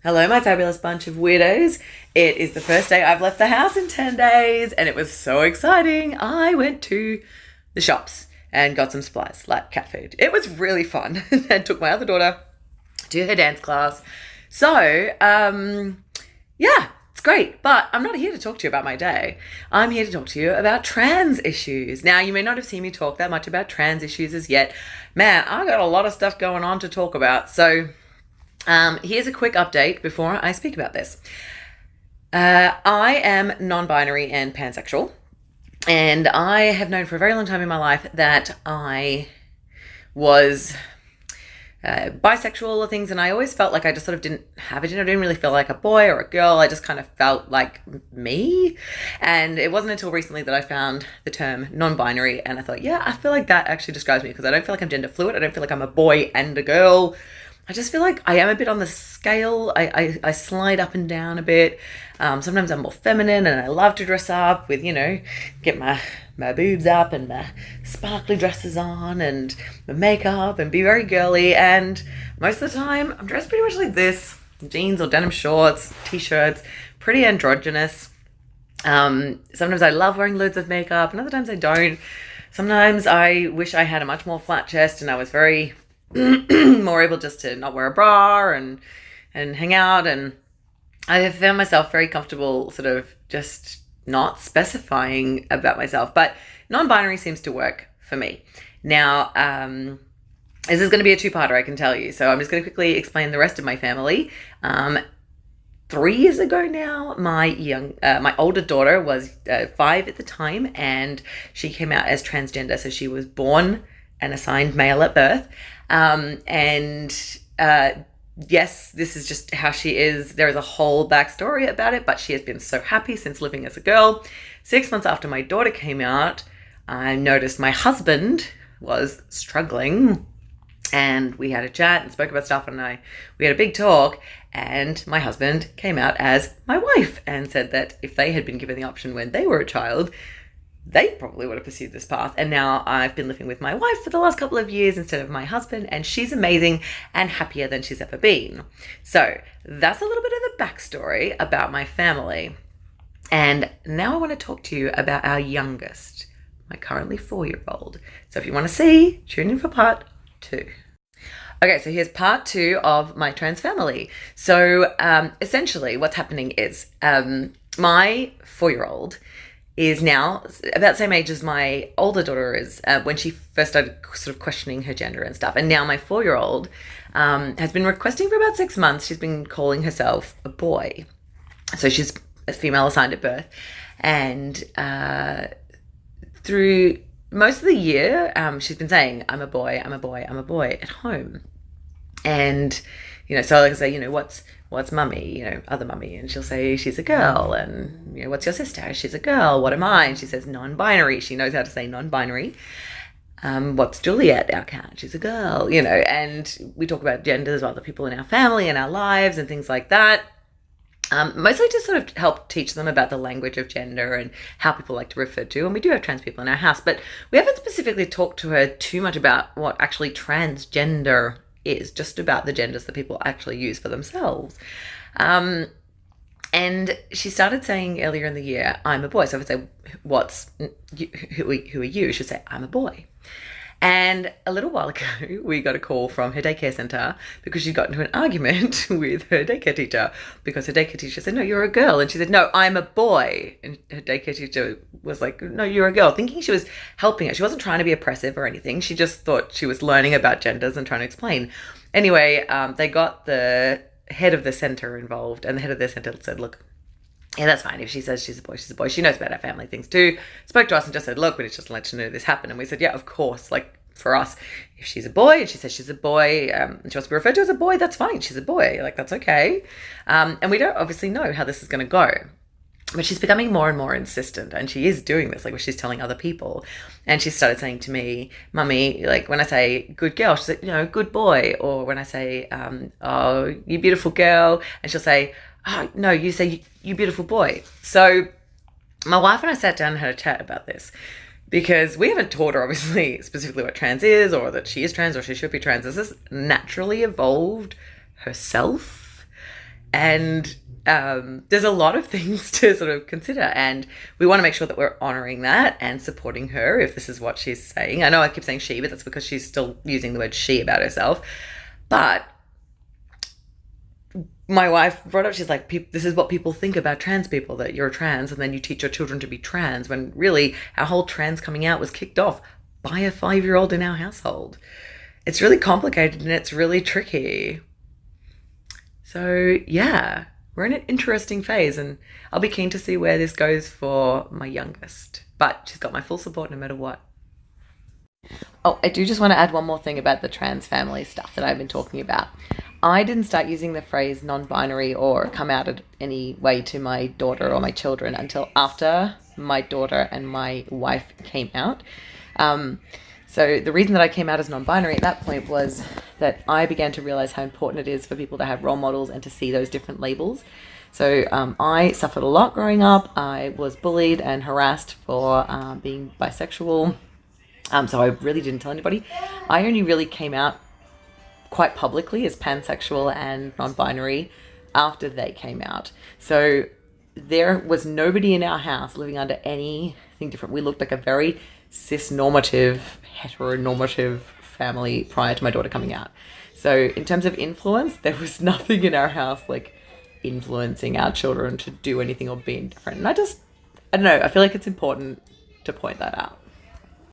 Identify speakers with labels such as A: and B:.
A: Hello, my fabulous bunch of weirdos. It is the first day I've left the house in 10 days, and it was so exciting. I went to the shops and got some supplies, like cat food. It was really fun and took my other daughter to her dance class. So, yeah, it's great. But I'm not here to talk to you about my day. I'm here to talk to you about trans issues. Now, you may not have seen me talk that much about trans issues as yet. Man, I got a lot of stuff going on to talk about. So, here's a quick update before I speak about this. I am non-binary and pansexual, and I have known for a very long time in my life that I was bisexual or things, and I always felt like I just sort of didn't have a gender. I didn't really feel like a boy or a girl. I just kind of felt like me. And it wasn't until recently that I found the term non-binary, and I thought, yeah, I feel like that actually describes me, because I don't feel like I'm gender fluid. I don't feel like I'm a boy and a girl. I just feel like I am a bit on the scale. I slide up and down a bit. Sometimes I'm more feminine, and I love to dress up with, get my boobs up and my sparkly dresses on and my makeup and be very girly. And most of the time I'm dressed pretty much like this: jeans or denim shorts, t-shirts, pretty androgynous. Sometimes I love wearing loads of makeup, and other times I don't. Sometimes I wish I had a much more flat chest and I was very more able just to not wear a bra and hang out. And I have found myself very comfortable sort of just not specifying about myself. But non-binary seems to work for me. Now, this is going to be a two-parter, I can tell you. So I'm just going to quickly explain the rest of my family. 3 years ago now, my older daughter was 5 at the time, and she came out as transgender. So she was born and assigned male at birth. Yes, this is just how she is. There is a whole backstory about it, but she has been so happy since living as a girl. 6 months after my daughter came out, I noticed my husband was struggling, and we had a chat and spoke about stuff, and we had a big talk, and my husband came out as my wife and said that if they had been given the option when they were a child, they probably would have pursued this path. And now I've been living with my wife for the last couple of years instead of my husband, and she's amazing and happier than she's ever been. So that's a little bit of the backstory about my family. And now I want to talk to you about our youngest, my currently 4-year-old. So if you want to see, tune in for part 2. Okay, so here's part 2 of my trans family. So essentially what's happening is my 4-year-old is now about the same age as my older daughter is when she first started sort of questioning her gender and stuff. And now my 4-year-old has been requesting for about 6 months. She's been calling herself a boy. So she's a female assigned at birth. And through most of the year, she's been saying, I'm a boy, I'm a boy, I'm a boy at home. And, so like I say, what's mummy, other mummy, and she'll say she's a girl. And, what's your sister? She's a girl. What am I? And she says non-binary. She knows how to say non-binary. What's Juliet, our cat? She's a girl, and we talk about genders of other people in our family and our lives and things like that. Mostly to sort of help teach them about the language of gender and how people like to refer to. And we do have trans people in our house, but we haven't specifically talked to her too much about what actually transgender is, just about the genders that people actually use for themselves. And she started saying earlier in the year, I'm a boy. So if I say, who are you? She'd say, I'm a boy. And a little while ago, we got a call from her daycare center because she got into an argument with her daycare teacher, because her daycare teacher said, no, you're a girl. And she said, no, I'm a boy. And her daycare teacher was like, no, you're a girl, thinking she was helping her. She wasn't trying to be oppressive or anything. She just thought she was learning about genders and trying to explain. Anyway, they got the head of the center involved, and the head of the center said, look, yeah, that's fine. If she says she's a boy, she's a boy. She knows about our family things too. Spoke to us and just said, look, we just let you know this happened. And we said, yeah, of course. Like, for us, if she's a boy and she says she's a boy, and she wants to be referred to as a boy, that's fine. She's a boy. Like, that's okay. And we don't obviously know how this is going to go. But she's becoming more and more insistent, and she is doing this, like, where she's telling other people. And she started saying to me, Mummy, like, when I say good girl, she's like, good boy. Or when I say, oh, you beautiful girl, and she'll say, oh, no, you say you beautiful boy. So my wife and I sat down and had a chat about this, because we haven't taught her, obviously, specifically what trans is, or that she is trans, or she should be trans. This has naturally evolved herself. And there's a lot of things to sort of consider, and we want to make sure that we're honoring that and supporting her if this is what she's saying. I know I keep saying she, but that's because she's still using the word she about herself. But my wife brought up, she's like, this is what people think about trans people, that you're trans and then you teach your children to be trans, when really our whole trans coming out was kicked off by a 5-year-old in our household. It's really complicated and it's really tricky. So yeah, we're in an interesting phase, and I'll be keen to see where this goes for my youngest. But she's got my full support no matter what. Oh, I do just want to add one more thing about the trans family stuff that I've been talking about. I didn't start using the phrase non-binary or come out in any way to my daughter or my children until after my daughter and my wife came out. So the reason that I came out as non-binary at that point was that I began to realize how important it is for people to have role models and to see those different labels. So I suffered a lot growing up. I was bullied and harassed for being bisexual. So I really didn't tell anybody. I only really came out quite publicly as pansexual and non-binary after they came out. So there was nobody in our house living under anything different. We looked like a very cis-normative, heteronormative family prior to my daughter coming out. So in terms of influence, there was nothing in our house like influencing our children to do anything or being different. And I don't know, I feel like it's important to point that out.